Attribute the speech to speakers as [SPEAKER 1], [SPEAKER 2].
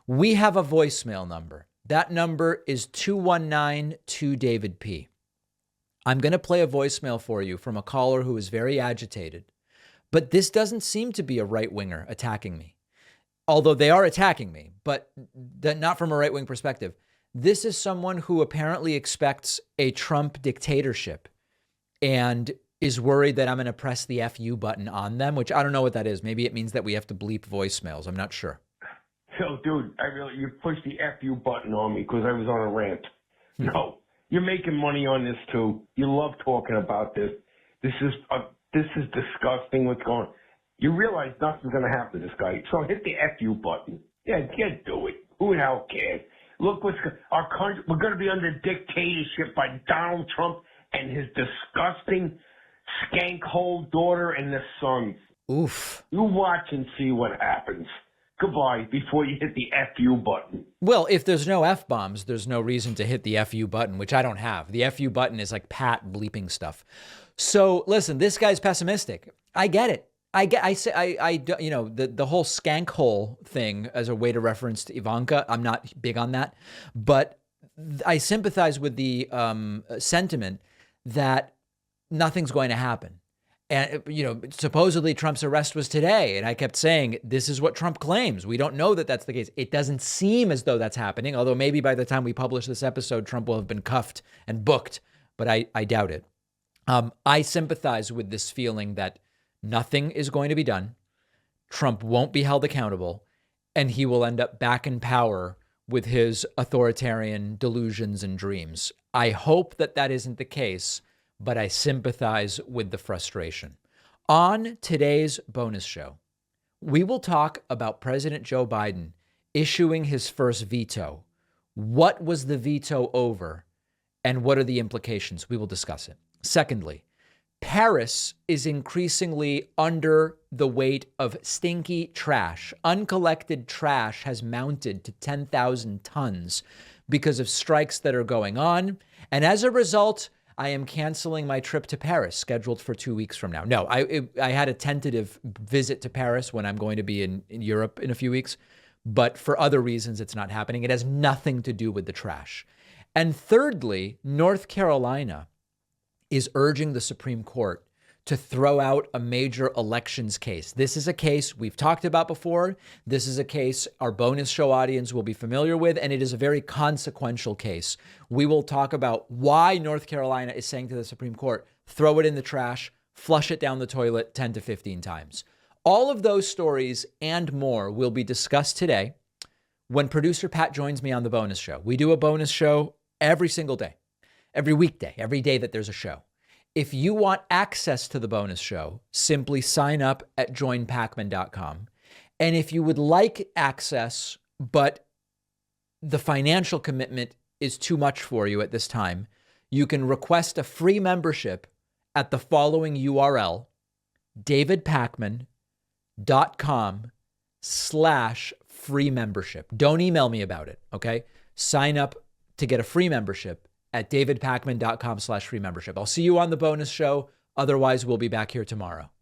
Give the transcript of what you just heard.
[SPEAKER 1] We have a voicemail number. That number is 219-2-DAVID-P. I'm going to play a voicemail for you from a caller who is very agitated, but this doesn't seem to be a right-winger attacking me. Although they are attacking me, but not from a right-wing perspective. This is someone who apparently expects a Trump dictatorship and is worried that I'm going to press the FU button on them, which I don't know what that is. Maybe it means that we have to bleep voicemails. I'm not sure.
[SPEAKER 2] So, dude, you pushed the FU button on me because I was on a rant. No, you're making money on this too. You love talking about this. This is disgusting what's going on. You realize nothing's going to happen to this guy. So hit the FU button. Yeah, do it. Who the hell cares? Look, our country, we're going to be under dictatorship by Donald Trump and his disgusting skank-hole daughter and the sons.
[SPEAKER 1] Oof.
[SPEAKER 2] You watch and see what happens. Goodbye before you hit the FU button.
[SPEAKER 1] Well, if there's no F-bombs, there's no reason to hit the FU button, which I don't have. The FU button is like Pat bleeping stuff. So listen, this guy's pessimistic. I get it. The whole skank hole thing as a way to reference to Ivanka, I'm not big on that, but I sympathize with the sentiment that nothing's going to happen. And, supposedly Trump's arrest was today. And I kept saying, this is what Trump claims. We don't know that that's the case. It doesn't seem as though that's happening, although maybe by the time we publish this episode, Trump will have been cuffed and booked, but I doubt it. I sympathize with this feeling that nothing is going to be done. Trump won't be held accountable, and he will end up back in power with his authoritarian delusions and dreams. I hope that that isn't the case, but I sympathize with the frustration. On today's bonus show, we will talk about President Joe Biden issuing his first veto. What was the veto over, and what are the implications? We will discuss it. Secondly, Paris is increasingly under the weight of stinky trash. Uncollected trash has mounted to 10,000 tons because of strikes that are going on. And as a result, I am canceling my trip to Paris, scheduled for 2 weeks from now. No, I had a tentative visit to Paris when I'm going to be in Europe in a few weeks. But for other reasons, it's not happening. It has nothing to do with the trash. And thirdly, North Carolina is urging the Supreme Court to throw out a major elections case. This is a case we've talked about before. This is a case our bonus show audience will be familiar with, and it is a very consequential case. We will talk about why North Carolina is saying to the Supreme Court, throw it in the trash, flush it down the toilet 10 to 15 times. All of those stories and more will be discussed today when producer Pat joins me on the bonus show. We do a bonus show every single day, every weekday, every day that there's a show. If you want access to the bonus show, simply sign up at joinpacman.com. And if you would like access, but the financial commitment is too much for you at this time, you can request a free membership at the following URL, davidpacman.com/free membership. Don't email me about it, okay? Sign up to get a free membership at davidpacman.com/free membership. I'll see you on the bonus show. Otherwise, we'll be back here tomorrow.